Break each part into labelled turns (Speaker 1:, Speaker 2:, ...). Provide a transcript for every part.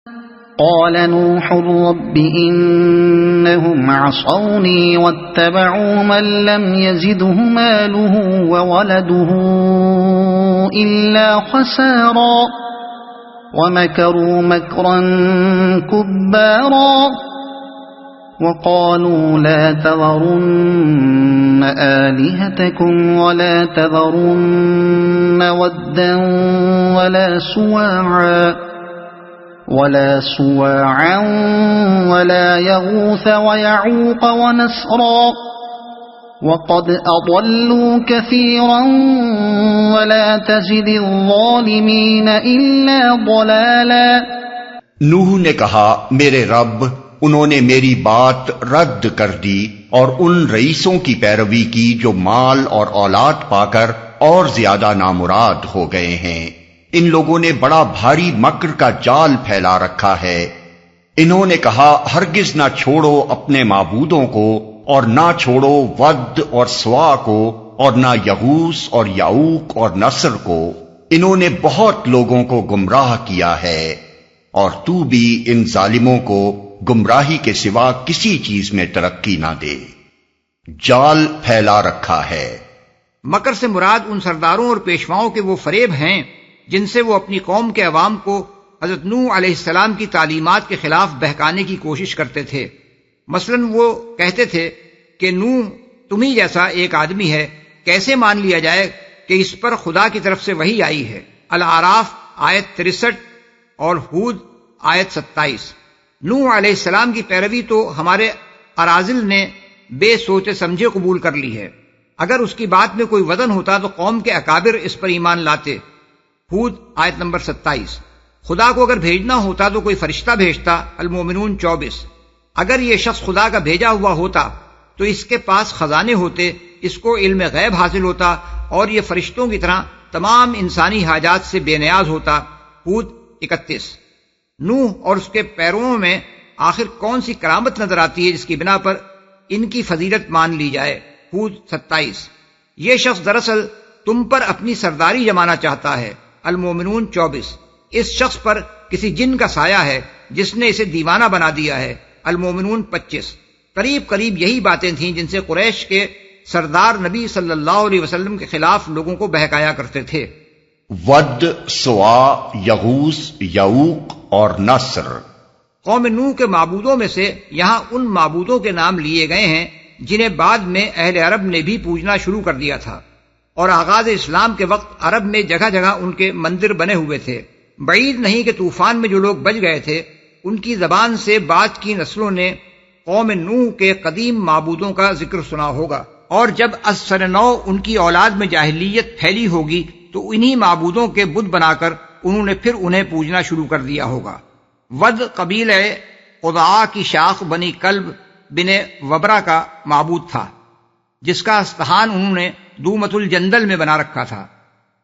Speaker 1: قال نوح رب إنهم عصوني واتبعوا من لم يزده ماله وولده إلا خسارا ومكروا مكرا كبارا وقالوا لا تذرن آلهتكم ولا تذرن ودا ولا سواعا ولا يغوث ويعوق ونسرا وقد أضلوا كثيرا ولا تزد الظالمين إلا ضلالا۔
Speaker 2: نوح نے کہا میرے رب انہوں نے میری بات رد کر دی اور ان رئیسوں کی پیروی کی جو مال اور اولاد پا کر اور زیادہ نامراد ہو گئے ہیں۔ ان لوگوں نے بڑا بھاری مکر کا جال پھیلا رکھا ہے۔ انہوں نے کہا ہرگز نہ چھوڑو اپنے معبودوں کو اور نہ چھوڑو ود اور سوا کو اور نہ یغوث اور یعوق اور نصر کو۔ انہوں نے بہت لوگوں کو گمراہ کیا ہے اور تو بھی ان ظالموں کو گمراہی کے سوا کسی چیز میں ترقی نہ دے۔ جال پھیلا رکھا ہے۔
Speaker 3: مکر سے مراد ان سرداروں اور پیشواؤں کے وہ فریب ہیں جن سے وہ اپنی قوم کے عوام کو حضرت نوح علیہ السلام کی تعلیمات کے خلاف بہکانے کی کوشش کرتے تھے۔ مثلا وہ کہتے تھے کہ نوح تمہیں جیسا ایک آدمی ہے، کیسے مان لیا جائے کہ اس پر خدا کی طرف سے وحی آئی ہے۔ الاعراف آیت 63 اور ہود آیت 27۔ نوح علیہ السلام کی پیروی تو ہمارے اراذل نے بے سوچے سمجھے قبول کر لی ہے۔ اگر اس کی بات میں کوئی وزن ہوتا تو قوم کے اکابر اس پر ایمان لاتے۔ ہود آیت نمبر 27۔ خدا کو اگر بھیجنا ہوتا تو کوئی فرشتہ بھیجتا۔ المومنون 24۔ اگر یہ شخص خدا کا بھیجا ہوا ہوتا تو اس کے پاس خزانے ہوتے، اس کو علم غیب حاصل ہوتا اور یہ فرشتوں کی طرح تمام انسانی حاجات سے بے نیاز ہوتا۔ ہود 31۔ نوح اور اس کے پیرووں میں آخر کون سی کرامت نظر آتی ہے جس کی بنا پر ان کی فضیلت مان لی جائے؟ ہود 27۔ یہ شخص دراصل تم پر اپنی سرداری جمانا چاہتا ہے۔ المومنون 24۔ اس شخص پر کسی جن کا سایہ ہے جس نے اسے دیوانہ بنا دیا ہے۔ المومنون 25۔ قریب قریب یہی باتیں تھیں جن سے قریش کے سردار نبی صلی اللہ علیہ وسلم کے خلاف لوگوں کو بہکایا کرتے تھے۔
Speaker 2: ود، سوا، یغوث، یعوق اور نصر۔
Speaker 3: قوم نوح کے معبودوں میں سے یہاں ان معبودوں کے نام لیے گئے ہیں جنہیں بعد میں اہل عرب نے بھی پوجنا شروع کر دیا تھا، اور آغاز اسلام کے وقت عرب میں جگہ جگہ ان کے مندر بنے ہوئے تھے۔ بعید نہیں کہ طوفان میں جو لوگ بچ گئے تھے ان کی زبان سے بعد کی نسلوں نے قوم نوح کے قدیم معبودوں کا ذکر سنا ہوگا، اور جب از سر نو ان کی اولاد میں جاہلیت پھیلی ہوگی تو انہی معبودوں کے بت بنا کر انہوں نے پھر انہیں پوجنا شروع کر دیا ہوگا۔ ود قبیلہ قضاء کی شاخ بنی کلب بن وبرہ کا معبود تھا، جس کا استحان انہوں نے دومت الجندل میں بنا رکھا تھا۔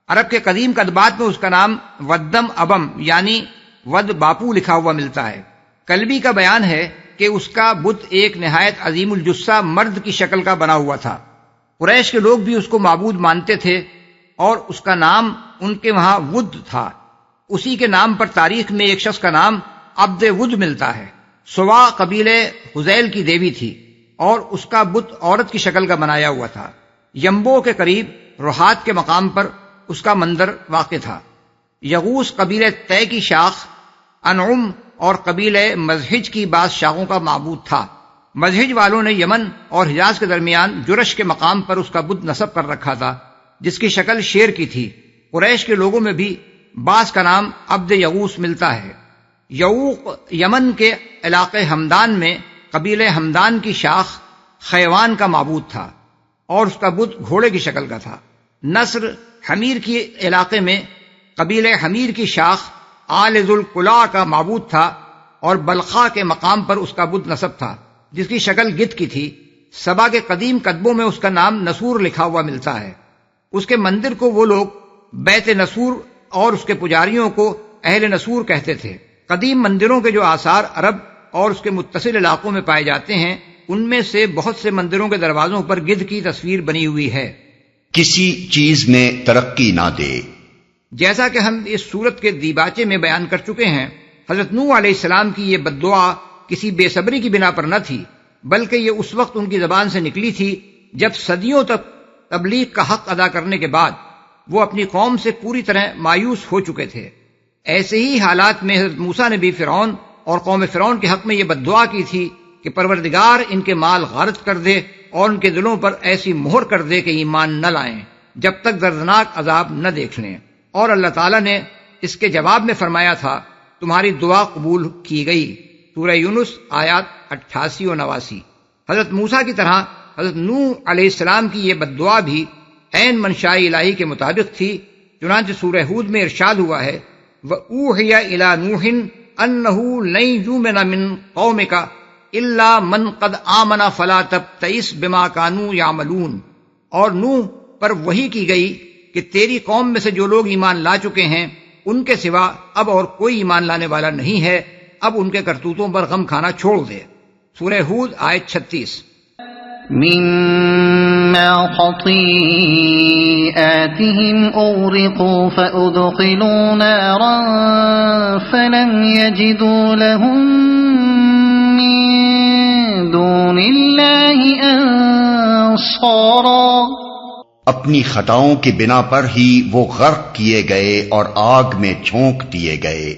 Speaker 3: عرب کے قدیم کتبات میں اس کا نام ودم ابم یعنی ود باپو لکھا ہوا ملتا ہے۔ کلبی کا بیان ہے کہ اس کا بت ایک نہایت عظیم الجثہ مرد کی شکل کا بنا ہوا تھا۔ قریش کے لوگ بھی اس کو معبود مانتے تھے اور اس کا نام ان کے وہاں ود تھا۔ اسی کے نام پر تاریخ میں ایک شخص کا نام عبد ود ملتا ہے۔ سوا قبیلے حذیل کی دیوی تھی اور اس کا بت عورت کی شکل کا بنایا ہوا تھا۔ یمبو کے قریب روحات کے مقام پر اس کا مندر واقع تھا۔ یغوث قبیلہ طے کی شاخ، انعم اور قبیلہ مزہج کی بعض شاخوں کا معبود تھا۔ مزہج والوں نے یمن اور حجاز کے درمیان جرش کے مقام پر اس کا بت نصب کر رکھا تھا جس کی شکل شیر کی تھی۔ قریش کے لوگوں میں بھی بعض کا نام عبد یغوث ملتا ہے۔ یعوق یمن کے علاقے ہمدان میں قبیلہ ہمدان کی شاخ خیوان کا معبود تھا اور اس کا بت گھوڑے کی شکل کا تھا۔ نصر حمیر کی علاقے میں قبیلہ حمیر کی شاخ آل ذوالقلاع کا معبود تھا اور بلخا کے مقام پر اس کا بت نصب تھا جس کی شکل گدھ کی تھی۔ سبا کے قدیم کتبوں میں اس کا نام نسور لکھا ہوا ملتا ہے۔ اس کے مندر کو وہ لوگ بیت نسور اور اس کے پجاریوں کو اہل نسور کہتے تھے۔ قدیم مندروں کے جو آثار عرب اور اس کے متصل علاقوں میں پائے جاتے ہیں ان میں سے بہت سے مندروں کے دروازوں پر گدھ کی تصویر بنی ہوئی ہے۔
Speaker 2: کسی چیز میں ترقی نہ دے۔
Speaker 3: جیسا کہ ہم اس سورت کے دیباچے میں بیان کر چکے ہیں، حضرت نوح علیہ السلام کی یہ بد دعا کسی بے صبری کی بنا پر نہ تھی، بلکہ یہ اس وقت ان کی زبان سے نکلی تھی جب صدیوں تک تبلیغ کا حق ادا کرنے کے بعد وہ اپنی قوم سے پوری طرح مایوس ہو چکے تھے۔ ایسے ہی حالات میں حضرت موسیٰ نے بھی فرعون اور قوم فرعون کے حق میں یہ بد دعا کی تھی کہ پروردگار ان کے مال غارت کر دے اور ان کے دلوں پر ایسی مہر کر دے کہ ایمان نہ لائیں جب تک دردناک عذاب نہ دیکھ لیں۔ اور اللہ تعالیٰ نے اس کے جواب میں فرمایا تھا تمہاری دعا قبول کی گئی، سورہ یونس آیات 88 و 89۔ حضرت موسیٰ کی طرح حضرت نوح علیہ السلام کی یہ بد دعا بھی عین منشاء الہی کے مطابق تھی، چنانچہ سورہ ہود میں ارشاد ہوا ہے وَأُوحِيَ إِلَى نُوحٍ أَنَّهُ لَن يُؤْمِنَ مِن قَوْمِكَ إِلَّا مَن قَدْ آمَنَ فَلَا تَبْتَئِسْ بِمَا كَانُوا يَعْمَلُونَ۔ اور نوح پر وحی کی گئی کہ تیری قوم میں سے جو لوگ ایمان لا چکے ہیں ان کے سوا اب اور کوئی ایمان لانے والا نہیں ہے، اب ان کے کرتوتوں پر غم کھانا چھوڑ دے، سورہ ہود آیت 36۔
Speaker 1: مما خطيئاتهم أغرقوا فأدخلوا نارا فلم يجدوا لهم من دون الله أنصارا۔
Speaker 2: اپنی خطاؤں کی بنا پر ہی وہ غرق کیے گئے اور آگ میں جھونک دیے گئے،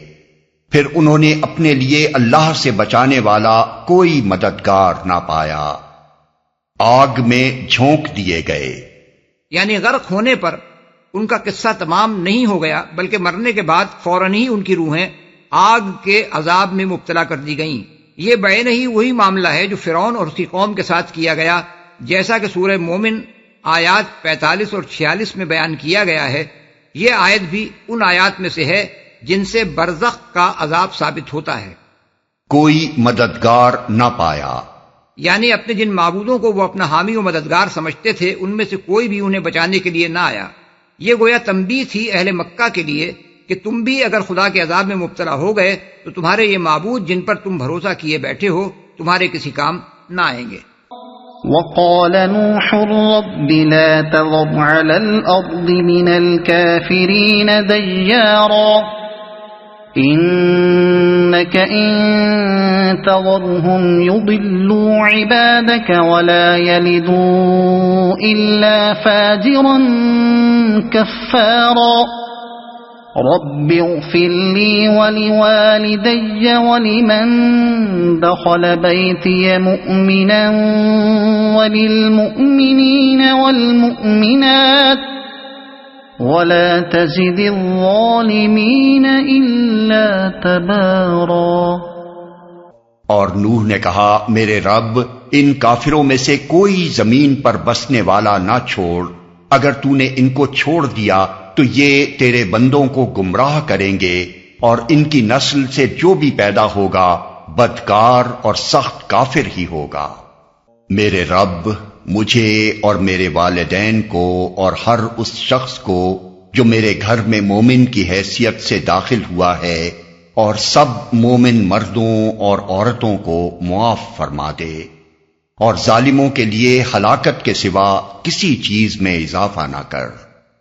Speaker 2: پھر انہوں نے اپنے لیے اللہ سے بچانے والا کوئی مددگار نہ پایا، آگ میں جھونک دیے گئے۔
Speaker 3: یعنی غرق ہونے پر ان کا قصہ تمام نہیں ہو گیا، بلکہ مرنے کے بعد فوراً ہی ان کی روحیں آگ کے عذاب میں مبتلا کر دی گئیں۔ یہ بعین ہی وہی معاملہ ہے جو فرعون اور اس کی قوم کے ساتھ کیا گیا، جیسا کہ سورہ مومن آیات 45 اور 46 میں بیان کیا گیا ہے۔ یہ آیت بھی ان آیات میں سے ہے جن سے برزخ کا عذاب ثابت ہوتا ہے۔
Speaker 2: کوئی مددگار نہ پایا،
Speaker 3: یعنی اپنے جن معبودوں کو وہ اپنا حامی و مددگار سمجھتے تھے ان میں سے کوئی بھی انہیں بچانے کے لیے نہ آیا۔ یہ گویا تنبیہ تھی اہل مکہ کے لیے کہ تم بھی اگر خدا کے عذاب میں مبتلا ہو گئے تو تمہارے یہ معبود جن پر تم بھروسہ کیے بیٹھے ہو تمہارے کسی کام نہ آئیں گے۔
Speaker 1: وقال نوح رب لا تذر على الأرض من الكافرين ديارا إنك إن تذرهم يضلوا عبادك ولا يلدوا إلا فاجرا كفارا رب اغفر لي ولوالدي ولمن دخل بيتي مؤمنا وللمؤمنين والمؤمنات ولا تزد الظالمين إلا تبارا۔
Speaker 2: اور نوح نے کہا میرے رب ان کافروں میں سے کوئی زمین پر بسنے والا نہ چھوڑ، اگر تو نے ان کو چھوڑ دیا تو یہ تیرے بندوں کو گمراہ کریں گے، اور ان کی نسل سے جو بھی پیدا ہوگا بدکار اور سخت کافر ہی ہوگا۔ میرے رب مجھے اور میرے والدین کو اور ہر اس شخص کو جو میرے گھر میں مومن کی حیثیت سے داخل ہوا ہے اور سب مومن مردوں اور عورتوں کو معاف فرما دے، اور ظالموں کے لیے ہلاکت کے سوا کسی چیز میں اضافہ نہ کر۔